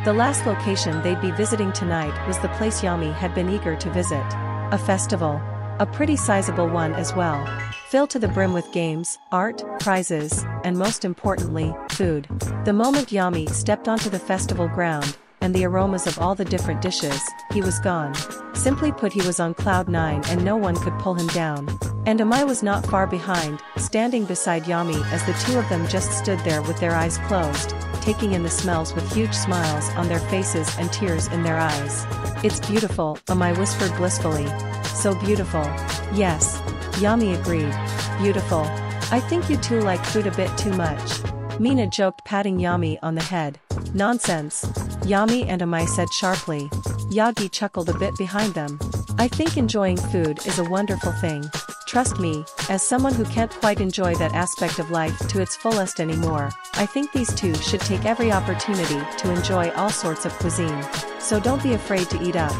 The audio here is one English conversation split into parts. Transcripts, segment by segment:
The last location they'd be visiting tonight was the place Yami had been eager to visit. A festival. A pretty sizable one as well. Filled to the brim with games, art, prizes, and most importantly, food. The moment Yami stepped onto the festival ground, and the aromas of all the different dishes, he was gone. Simply put, he was on cloud 9 and no one could pull him down. And Amai was not far behind, standing beside Yami as the two of them just stood there with their eyes closed, taking in the smells with huge smiles on their faces and tears in their eyes. "It's beautiful," Amai whispered blissfully. "So beautiful." "Yes." Yami agreed. "Beautiful. I think you two like food a bit too much." Mina joked, patting Yami on the head. "Nonsense," Yami and Amai said sharply. Yagi chuckled a bit behind them. "I think enjoying food is a wonderful thing. Trust me, as someone who can't quite enjoy that aspect of life to its fullest anymore, I think these two should take every opportunity to enjoy all sorts of cuisine. So don't be afraid to eat up."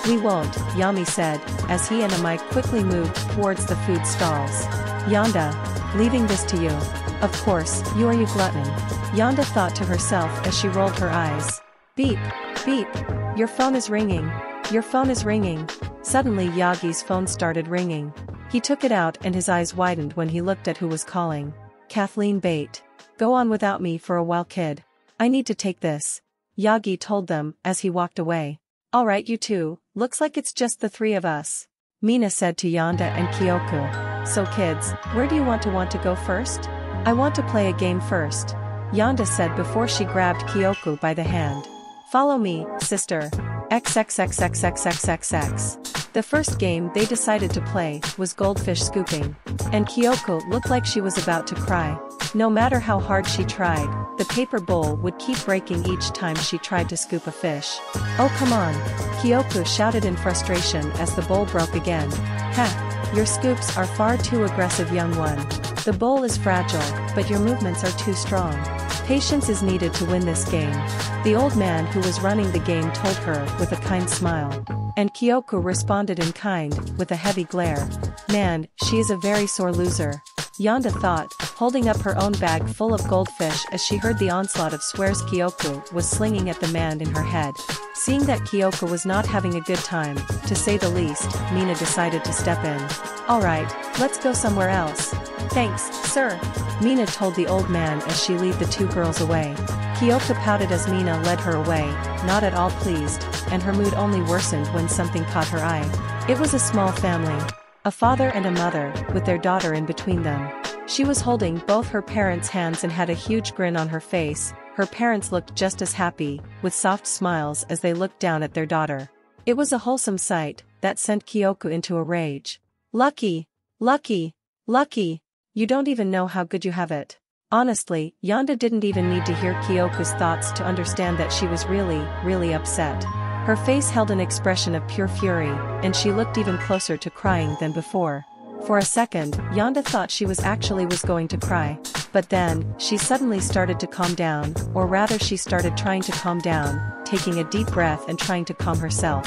"We won't," Yami said, as he and Amai quickly moved towards the food stalls. "Yonda, leaving this to you. Of course, you are you glutton," Yonda thought to herself as she rolled her eyes. Beep, beep. Your phone is ringing. Your phone is ringing. Suddenly Yagi's phone started ringing. He took it out and his eyes widened when he looked at who was calling. Kathleen Bate. "Go on without me for a while, kid. I need to take this," Yagi told them as he walked away. "Alright, you two, looks like it's just the three of us," Mina said to Yonda and Kyoku. "So kids, where do you want to go first?" "I want to play a game first," Yonda said before she grabbed Kyoku by the hand. "Follow me, sister." XXXXXXXX. The first game they decided to play was goldfish scooping. And Kyoko looked like she was about to cry. No matter how hard she tried, the paper bowl would keep breaking each time she tried to scoop a fish. "Oh come on," Kyoko shouted in frustration as the bowl broke again. "Ha! Your scoops are far too aggressive, young one. The bowl is fragile, but your movements are too strong. Patience is needed to win this game," the old man who was running the game told her with a kind smile. And Kyoko responded in kind, with a heavy glare. "Man, she is a very sore loser," Yonda thought, holding up her own bag full of goldfish as she heard the onslaught of swears Kyoko was slinging at the man in her head. Seeing that Kyoko was not having a good time, to say the least, Mina decided to step in. "Alright, let's go somewhere else." "Thanks, sir," Mina told the old man as she led the two girls away. Kyoko pouted as Mina led her away, not at all pleased, and her mood only worsened when something caught her eye. It was a small family. A father and a mother, with their daughter in between them. She was holding both her parents' hands and had a huge grin on her face. Her parents looked just as happy, with soft smiles as they looked down at their daughter. It was a wholesome sight that sent Kyoko into a rage. "Lucky! Lucky! Lucky! You don't even know how good you have it." Honestly, Yonda didn't even need to hear Kyoko's thoughts to understand that she was really upset. Her face held an expression of pure fury, and she looked even closer to crying than before. For a second, Yonda thought she was going to cry. But then, she suddenly started to calm down, or rather she started trying to calm down, taking a deep breath and trying to calm herself.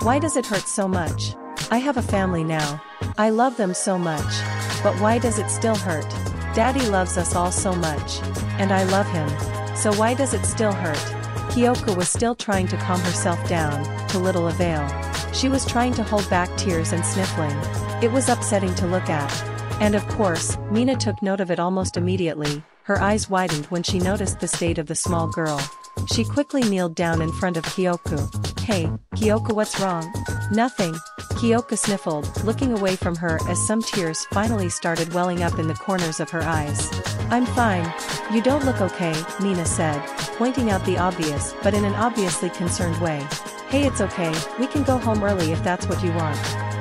"Why does it hurt so much? I have a family now. I love them so much. But why does it still hurt? Daddy loves us all so much. And I love him. So why does it still hurt?" Kyoko was still trying to calm herself down, to little avail. She was trying to hold back tears and sniffling. It was upsetting to look at. And of course, Mina took note of it almost immediately. Her eyes widened when she noticed the state of the small girl. She quickly kneeled down in front of Kyoko. "Hey, Kyoko, what's wrong?" "Nothing," Kyoko sniffled, looking away from her as some tears finally started welling up in the corners of her eyes. "I'm fine. You don't look okay," Mina said, pointing out the obvious but in an obviously concerned way. "Hey, it's okay, we can go home early if that's what you want."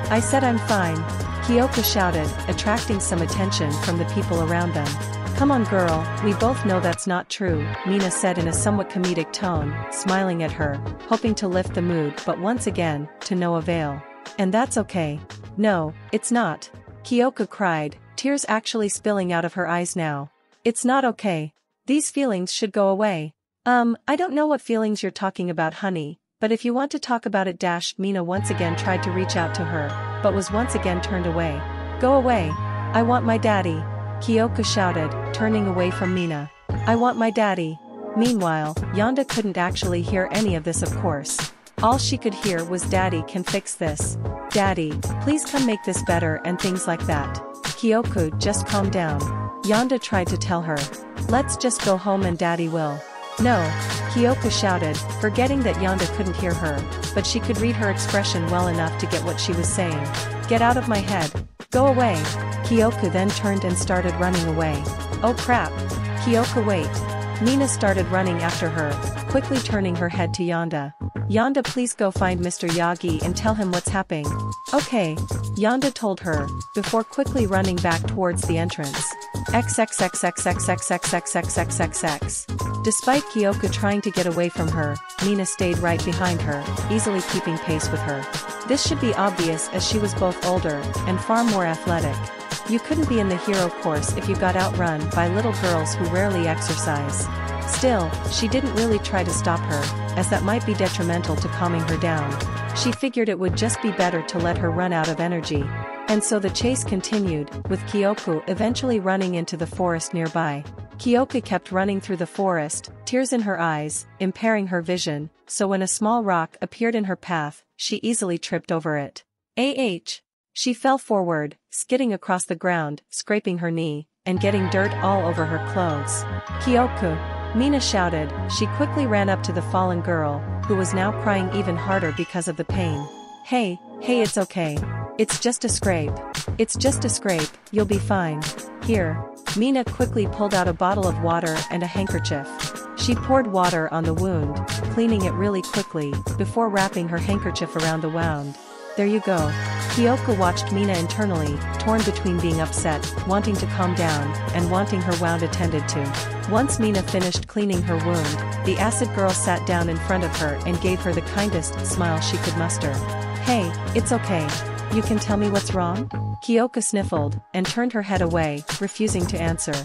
"I said I'm fine," Kyoko shouted, attracting some attention from the people around them. "Come on girl, we both know that's not true," Mina said in a somewhat comedic tone, smiling at her, hoping to lift the mood but once again, to no avail. "And that's okay." "No, it's not," Kyoko cried, tears actually spilling out of her eyes now. "It's not okay. These feelings should go away." I don't know what feelings you're talking about, honey, but if you want to talk about it Mina once again tried to reach out to her, but was once again turned away. "Go away. I want my daddy," Kyoko shouted, turning away from Mina. "I want my daddy." Meanwhile, Yonda couldn't actually hear any of this, of course. All she could hear was "Daddy can fix this. Daddy, please come make this better," and things like that. "Kyoko, just calm down," Yonda tried to tell her. "Let's just go home and Daddy will." "No," Kyoko shouted, forgetting that Yonda couldn't hear her, but she could read her expression well enough to get what she was saying. "Get out of my head. Go away." Kyoko then turned and started running away. "Oh crap. Kyoko, wait." Mina started running after her, quickly turning her head to Yonda. "Yonda, please go find Mr. Yagi and tell him what's happening." "Okay," Yonda told her, before quickly running back towards the entrance. XXXXXXXXXXXXX. Despite Kyoko trying to get away from her, Mina stayed right behind her, easily keeping pace with her. This should be obvious as she was both older and far more athletic. You couldn't be in the hero course if you got outrun by little girls who rarely exercise. Still, she didn't really try to stop her, as that might be detrimental to calming her down. She figured it would just be better to let her run out of energy. And so the chase continued, with Kyoko eventually running into the forest nearby. Kyoko kept running through the forest, tears in her eyes, impairing her vision, so when a small rock appeared in her path, she easily tripped over it. She fell forward, skidding across the ground, scraping her knee, and getting dirt all over her clothes. "Kyoko!" Mina shouted. She quickly ran up to the fallen girl, who was now crying even harder because of the pain. Hey, it's okay. It's just a scrape. It's just a scrape, you'll be fine. Here." Mina quickly pulled out a bottle of water and a handkerchief. She poured water on the wound, cleaning it really quickly, before wrapping her handkerchief around the wound. "There you go." Kyoko watched Mina internally, torn between being upset, wanting to calm down, and wanting her wound attended to. Once Mina finished cleaning her wound, the acid girl sat down in front of her and gave her the kindest smile she could muster. "Hey, it's okay. You can tell me what's wrong?" Kyoko sniffled, and turned her head away, refusing to answer.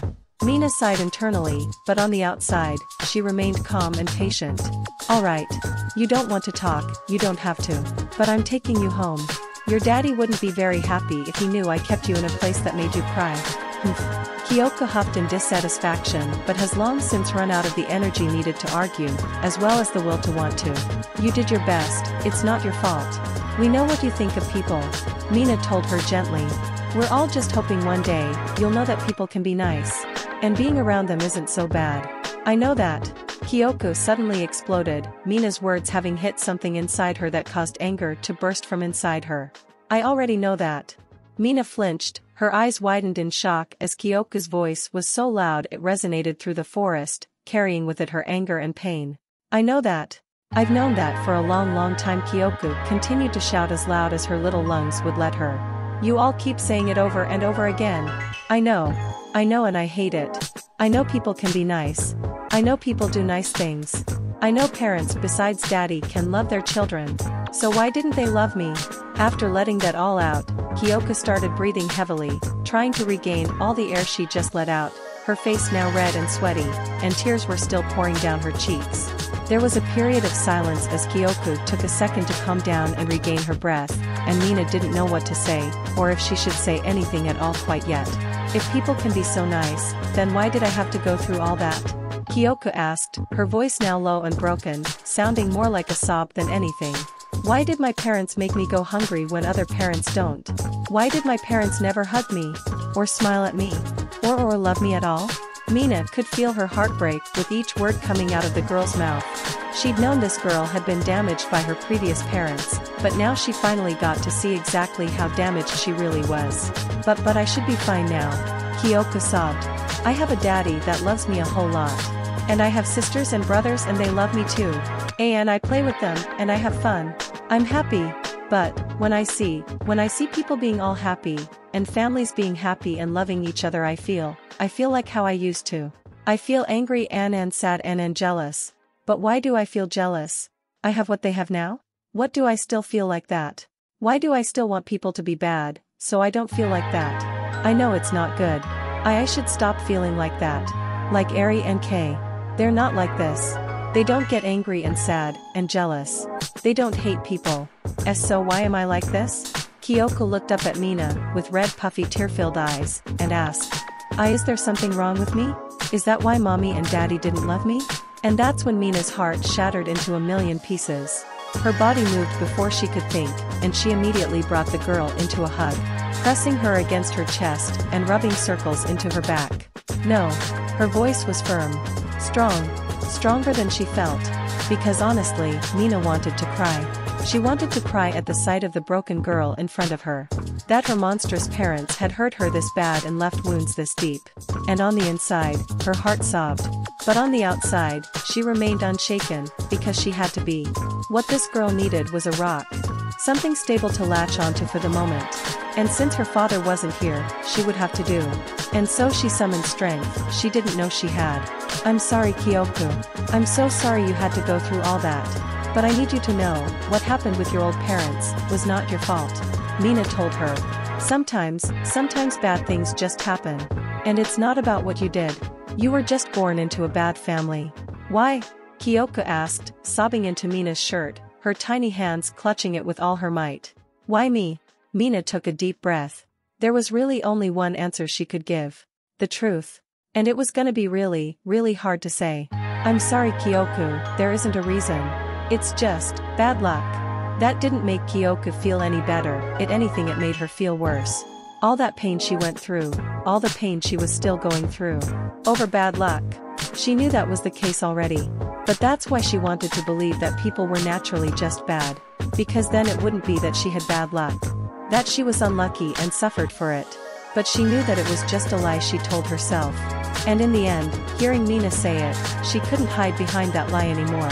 Mina sighed internally, but on the outside, she remained calm and patient. "Alright. You don't want to talk, you don't have to. But I'm taking you home. Your daddy wouldn't be very happy if he knew I kept you in a place that made you cry." Kyoko huffed in dissatisfaction but has long since run out of the energy needed to argue, as well as the will to want to. "You did your best, it's not your fault. We know what you think of people," Mina told her gently. "We're all just hoping one day, you'll know that people can be nice. And being around them isn't so bad. I know that." Kyoko suddenly exploded, Mina's words having hit something inside her that caused anger to burst from inside her. "I already know that." Mina flinched, her eyes widened in shock as Kyoko's voice was so loud it resonated through the forest, carrying with it her anger and pain. "I know that. I've known that for a long time." Kyoko continued to shout as loud as her little lungs would let her. "You all keep saying it over and over again. I know and I hate it. I know people can be nice. I know people do nice things. I know parents besides daddy can love their children. So why didn't they love me?" After letting that all out, Kyoko started breathing heavily, trying to regain all the air she just let out, her face now red and sweaty, and tears were still pouring down her cheeks. There was a period of silence as Kyoko took a second to calm down and regain her breath, and Mina didn't know what to say, or if she should say anything at all quite yet. "If people can be so nice, then why did I have to go through all that?" Kyoko asked, her voice now low and broken, sounding more like a sob than anything. "Why did my parents make me go hungry when other parents don't? Why did my parents never hug me? Or smile at me? Or love me at all?" Mina could feel her heart break with each word coming out of the girl's mouth. She'd known this girl had been damaged by her previous parents, but now she finally got to see exactly how damaged she really was. But I should be fine now," Kyoko sobbed. "I have a daddy that loves me a whole lot. And I have sisters and brothers and they love me too. And I play with them, and I have fun. I'm happy. But, when I see people being all happy, and families being happy and loving each other, I feel like how I used to. I feel angry and sad and jealous. But why do I feel jealous? I have what they have now? What do I still feel like that? Why do I still want people to be bad, so I don't feel like that? I know it's not good. I should stop feeling like that. Like Ari and Kay. They're not like this. They don't get angry and sad, and jealous. They don't hate people. So why am I like this?" Kyoko looked up at Mina, with red puffy tear-filled eyes, and asked, "Is there something wrong with me? Is that why mommy and daddy didn't love me?" And that's when Mina's heart shattered into a million pieces. Her body moved before she could think, and she immediately brought the girl into a hug, pressing her against her chest and rubbing circles into her back. No. Her voice was firm. Strong. Stronger than she felt. Because honestly, Mina wanted to cry. She wanted to cry at the sight of the broken girl in front of her. That her monstrous parents had hurt her this bad and left wounds this deep. And on the inside, her heart sobbed. But on the outside, she remained unshaken, because she had to be. What this girl needed was a rock. Something stable to latch onto for the moment. And since her father wasn't here, she would have to do. And so she summoned strength she didn't know she had. I'm sorry, Kyoko. I'm so sorry you had to go through all that. But I need you to know, what happened with your old parents was not your fault. Mina told her. Sometimes bad things just happen. And it's not about what you did. You were just born into a bad family. Why? Kyoko asked, sobbing into Mina's shirt, her tiny hands clutching it with all her might. Why me? Mina took a deep breath. There was really only one answer she could give. The truth. And it was gonna be really, really hard to say. I'm sorry, Kyoko, there isn't a reason. It's just bad luck. That didn't make Kyoko feel any better, if anything it made her feel worse. All that pain she went through, all the pain she was still going through. Over bad luck. She knew that was the case already. But that's why she wanted to believe that people were naturally just bad. Because then it wouldn't be that she had bad luck. That she was unlucky and suffered for it. But she knew that it was just a lie she told herself. And in the end, hearing Mina say it, she couldn't hide behind that lie anymore.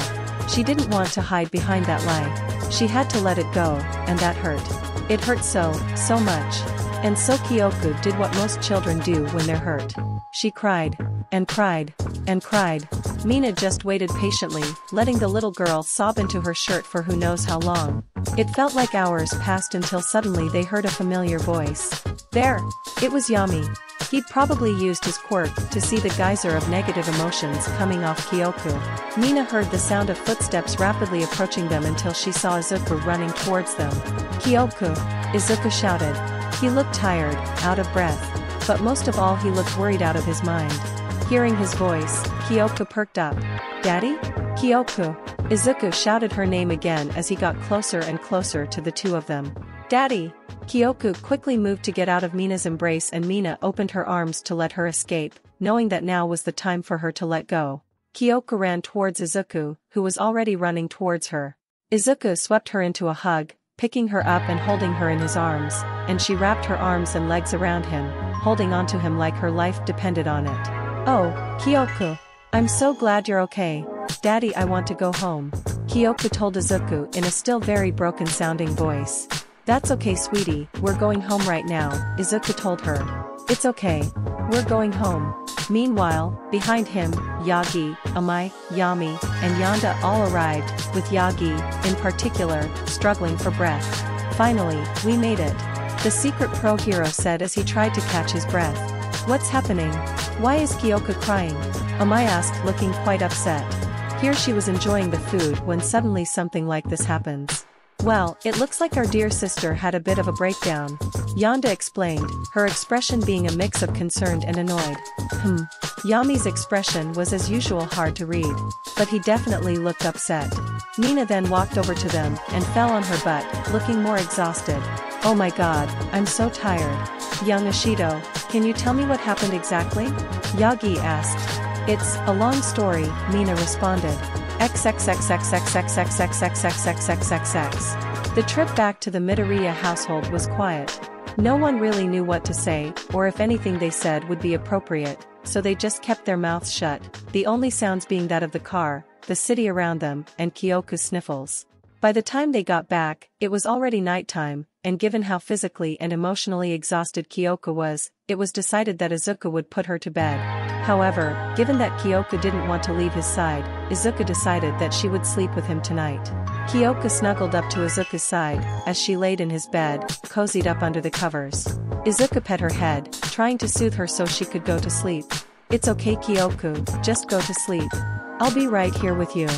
She didn't want to hide behind that lie. She had to let it go, and that hurt. It hurt so much. And so Kyoko did what most children do when they're hurt. She cried, and cried, and cried. Mina just waited patiently, letting the little girl sob into her shirt for who knows how long. It felt like hours passed until suddenly they heard a familiar voice. There! It was Yami. He'd probably used his quirk to see the geyser of negative emotions coming off Kyoko. Mina heard the sound of footsteps rapidly approaching them until she saw Izuku running towards them. Kyoko! Izuku shouted. He looked tired, out of breath. But most of all he looked worried out of his mind. Hearing his voice, Kyoko perked up. Daddy? Kyoko! Izuku shouted her name again as he got closer and closer to the two of them. Daddy! Kyoko quickly moved to get out of Mina's embrace and Mina opened her arms to let her escape, knowing that now was the time for her to let go. Kyoko ran towards Izuku, who was already running towards her. Izuku swept her into a hug, picking her up and holding her in his arms, and she wrapped her arms and legs around him, holding onto him like her life depended on it. Oh, Kyoko. I'm so glad you're okay. Daddy, I want to go home. Kyoko told Izuku in a still very broken-sounding voice. That's okay, sweetie, we're going home right now, Izuku told her. It's okay. We're going home. Meanwhile, behind him, Yagi, Amai, Yami, and Yanda all arrived, with Yagi, in particular, struggling for breath. Finally, we made it. The secret pro hero said as he tried to catch his breath. What's happening? Why is Kyoko crying? Amai asked, looking quite upset. Here she was enjoying the food when suddenly something like this happens. Well, it looks like our dear sister had a bit of a breakdown. Yanda explained, her expression being a mix of concerned and annoyed. Yami's expression was as usual hard to read. But he definitely looked upset. Mina then walked over to them and fell on her butt, looking more exhausted. Oh my god, I'm so tired. Young Ashido, can you tell me what happened exactly? Yagi asked. It's a long story, Mina responded. XXXXXXXXXXXXXXXXX. The trip back to the Midoriya household was quiet. No one really knew what to say, or if anything they said would be appropriate, so they just kept their mouths shut, the only sounds being that of the car, the city around them, and Kyoko's sniffles. By the time they got back, it was already nighttime, and given how physically and emotionally exhausted Kyoko was, it was decided that Izuku would put her to bed. However, given that Kyoko didn't want to leave his side, Izuku decided that she would sleep with him tonight. Kyoko snuggled up to Izuku's side, as she laid in his bed, cozied up under the covers. Izuku pet her head, trying to soothe her so she could go to sleep. It's okay, Kyoko, just go to sleep. I'll be right here with you.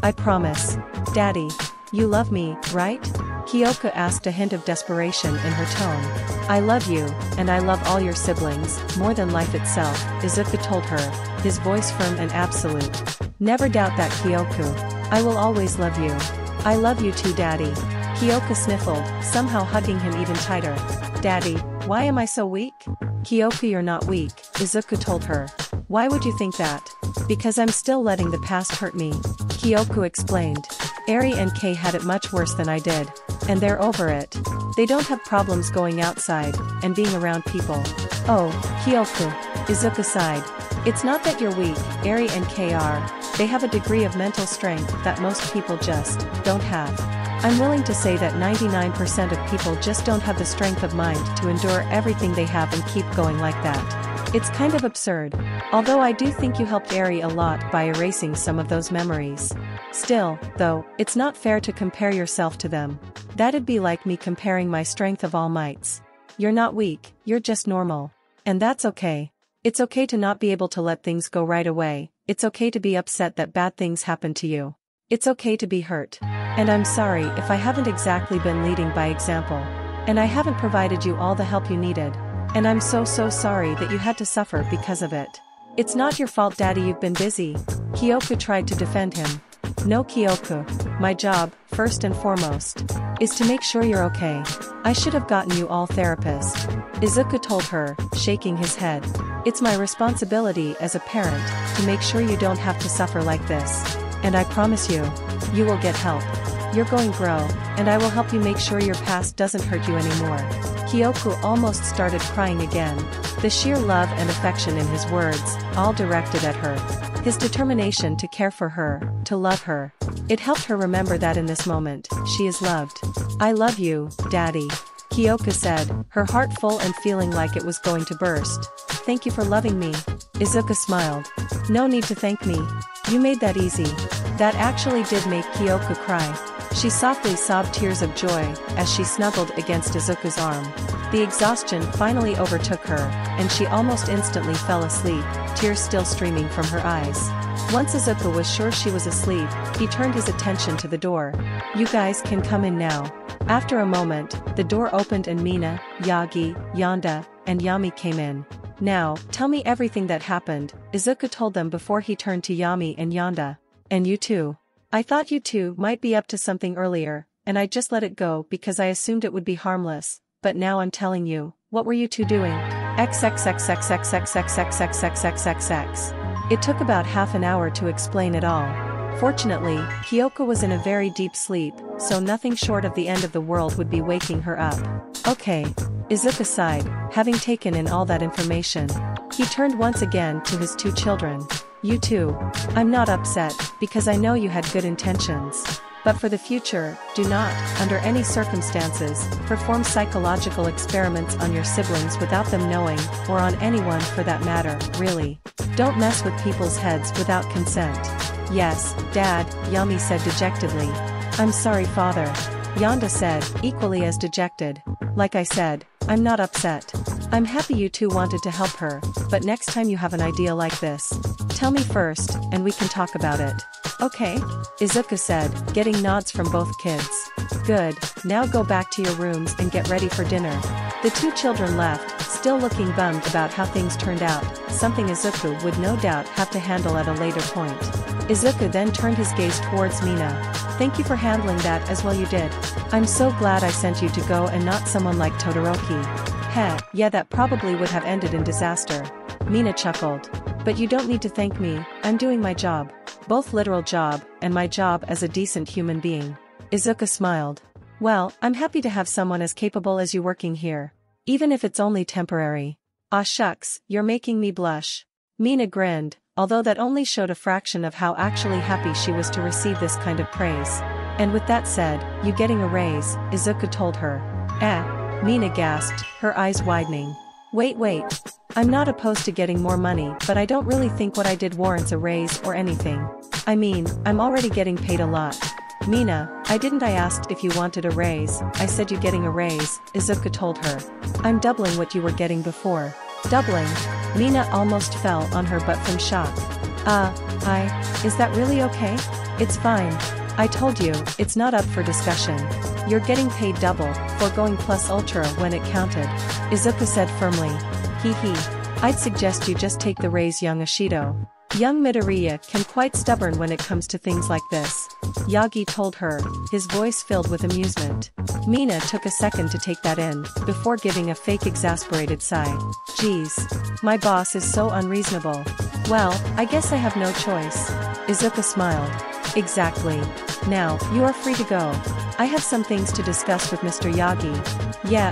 I promise. Daddy. You love me, right? Kyoko asked, a hint of desperation in her tone. I love you, and I love all your siblings, more than life itself, Izuku told her, his voice firm and absolute. Never doubt that, Kyoko. I will always love you. I love you too, Daddy. Kyoko sniffled, somehow hugging him even tighter. Daddy, why am I so weak? Kyoko, you're not weak, Izuku told her. Why would you think that? Because I'm still letting the past hurt me, Kyoko explained. Eri and Kei had it much worse than I did. And they're over it. They don't have problems going outside, and being around people. Oh, Kyoko, Izuku sighed. It's not that you're weak, Eri and Kei are. They have a degree of mental strength that most people just don't have. I'm willing to say that 99% of people just don't have the strength of mind to endure everything they have and keep going like that. It's kind of absurd. Although I do think you helped Eri a lot by erasing some of those memories. Still, though, it's not fair to compare yourself to them. That'd be like me comparing my strength of all mights. You're not weak, you're just normal. And that's okay. It's okay to not be able to let things go right away. It's okay to be upset that bad things happen to you. It's okay to be hurt. And I'm sorry if I haven't exactly been leading by example. And I haven't provided you all the help you needed. And I'm so sorry that you had to suffer because of it. It's not your fault, Daddy, you've been busy. Kyoko tried to defend him. No, Kyoko, my job, first and foremost, is to make sure you're okay. I should have gotten you all therapists. Izuku told her, shaking his head. It's my responsibility as a parent to make sure you don't have to suffer like this. And I promise you, you will get help. You're going to grow, and I will help you make sure your past doesn't hurt you anymore. Kyoko almost started crying again. The sheer love and affection in his words, all directed at her. His determination to care for her, to love her. It helped her remember that in this moment, she is loved. I love you, Daddy. Kyoko said, her heart full and feeling like it was going to burst. Thank you for loving me. Izuku smiled. No need to thank me. You made that easy. That actually did make Kyoko cry. She softly sobbed tears of joy as she snuggled against Izuku's arm. The exhaustion finally overtook her, and she almost instantly fell asleep, tears still streaming from her eyes. Once Izuku was sure she was asleep, he turned his attention to the door. You guys can come in now. After a moment, the door opened and Mina, Yagi, Yonda, and Yami came in. Now, tell me everything that happened, Izuku told them before he turned to Yami and Yonda. And you too. I thought you two might be up to something earlier, and I just let it go because I assumed it would be harmless, but now I'm telling you, what were you two doing? XXXXXXXXXXXXXX. It took about half an hour to explain it all. Fortunately, Kyoko was in a very deep sleep, so nothing short of the end of the world would be waking her up. Okay. Izuku sighed, having taken in all that information. He turned once again to his two children. You too. I'm not upset, because I know you had good intentions. But for the future, do not, under any circumstances, perform psychological experiments on your siblings without them knowing, or on anyone for that matter, really. Don't mess with people's heads without consent. Yes, Dad, Yami said dejectedly. I'm sorry, Father. Yonda said, equally as dejected. Like I said, I'm not upset. I'm happy you two wanted to help her, but next time you have an idea like this, tell me first, and we can talk about it. Okay? Izuku said, getting nods from both kids. Good, now go back to your rooms and get ready for dinner. The two children left, still looking bummed about how things turned out, something Izuku would no doubt have to handle at a later point. Izuku then turned his gaze towards Mina. Thank you for handling that as well you did. I'm so glad I sent you to go and not someone like Todoroki. Heh, yeah, that probably would have ended in disaster. Mina chuckled. But you don't need to thank me, I'm doing my job. Both literal job, and my job as a decent human being. Izuku smiled. Well, I'm happy to have someone as capable as you working here. Even if it's only temporary. Aw shucks, you're making me blush. Mina grinned, although that only showed a fraction of how actually happy she was to receive this kind of praise. And with that said, you getting a raise, Izuku told her. Mina gasped, her eyes widening. Wait. I'm not opposed to getting more money, but I don't really think what I did warrants a raise or anything. I mean, I'm already getting paid a lot. Mina, I asked if you wanted a raise, I said you getting a raise, Izuku told her. I'm doubling what you were getting before. Doubling? Mina almost fell on her butt from shock. Is that really okay? It's fine. I told you, it's not up for discussion. You're getting paid double, for going plus ultra when it counted. Izuku said firmly. Hee hee. I'd suggest you just take the raise, young Ashido. Young Midoriya can quite stubborn when it comes to things like this. Yagi told her, his voice filled with amusement. Mina took a second to take that in, before giving a fake exasperated sigh. Geez. My boss is so unreasonable. Well, I guess I have no choice. Izuku smiled. Exactly. Now, you are free to go. I have some things to discuss with Mr. Yagi. Yeah,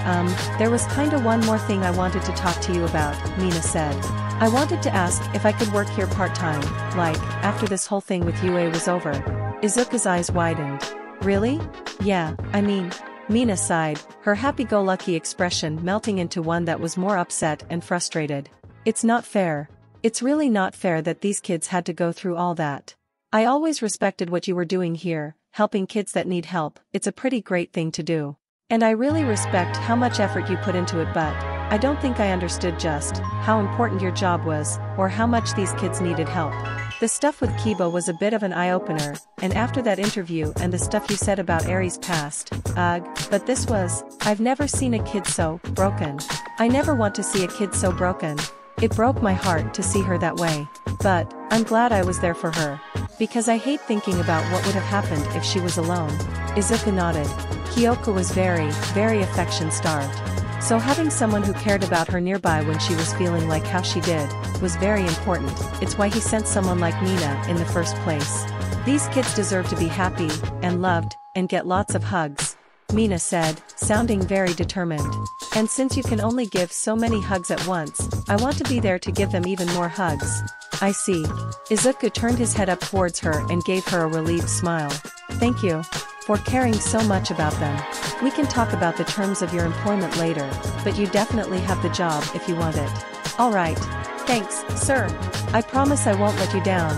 there was kinda one more thing I wanted to talk to you about, Mina said. I wanted to ask if I could work here part-time, like, after this whole thing with UA was over. Izuku's eyes widened. Really? Yeah, I mean, Mina sighed, her happy-go-lucky expression melting into one that was more upset and frustrated. It's not fair. It's really not fair that these kids had to go through all that. I always respected what you were doing here, helping kids that need help. It's a pretty great thing to do. And I really respect how much effort you put into it, but I don't think I understood just how important your job was, or how much these kids needed help. The stuff with Kiba was a bit of an eye-opener, and after that interview and the stuff you said about Aries' past, but this was, I've never seen a kid so broken. I never want to see a kid so broken. It broke my heart to see her that way. But I'm glad I was there for her. Because I hate thinking about what would have happened if she was alone. Izuku nodded. Kyoko was very, very affection-starved. So having someone who cared about her nearby when she was feeling like how she did, was very important. It's why he sent someone like Mina in the first place. These kids deserve to be happy, and loved, and get lots of hugs. Mina said, sounding very determined. And since you can only give so many hugs at once, I want to be there to give them even more hugs. I see. Izuku turned his head up towards her and gave her a relieved smile. Thank you for caring so much about them. We can talk about the terms of your employment later, but you definitely have the job if you want it. Alright. Thanks, sir. I promise I won't let you down.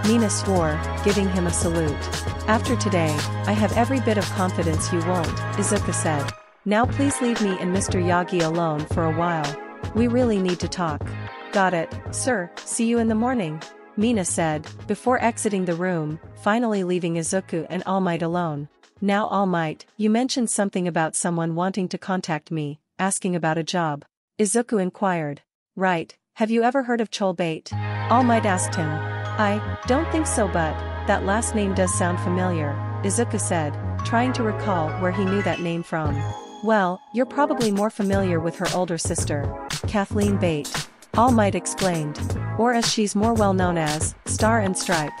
Mina swore, giving him a salute. After today, I have every bit of confidence you won't, Izuku said. Now please leave me and Mr. Yagi alone for a while. We really need to talk. Got it, sir, see you in the morning, Mina said, before exiting the room, finally leaving Izuku and All Might alone. Now All Might, you mentioned something about someone wanting to contact me, asking about a job. Izuku inquired. Right, have you ever heard of Cholbate? All Might asked him. I don't think so, but that last name does sound familiar, Izuku said, trying to recall where he knew that name from. Well, you're probably more familiar with her older sister, Kathleen Bate. All Might explained. Or as she's more well known as, Star and Stripe.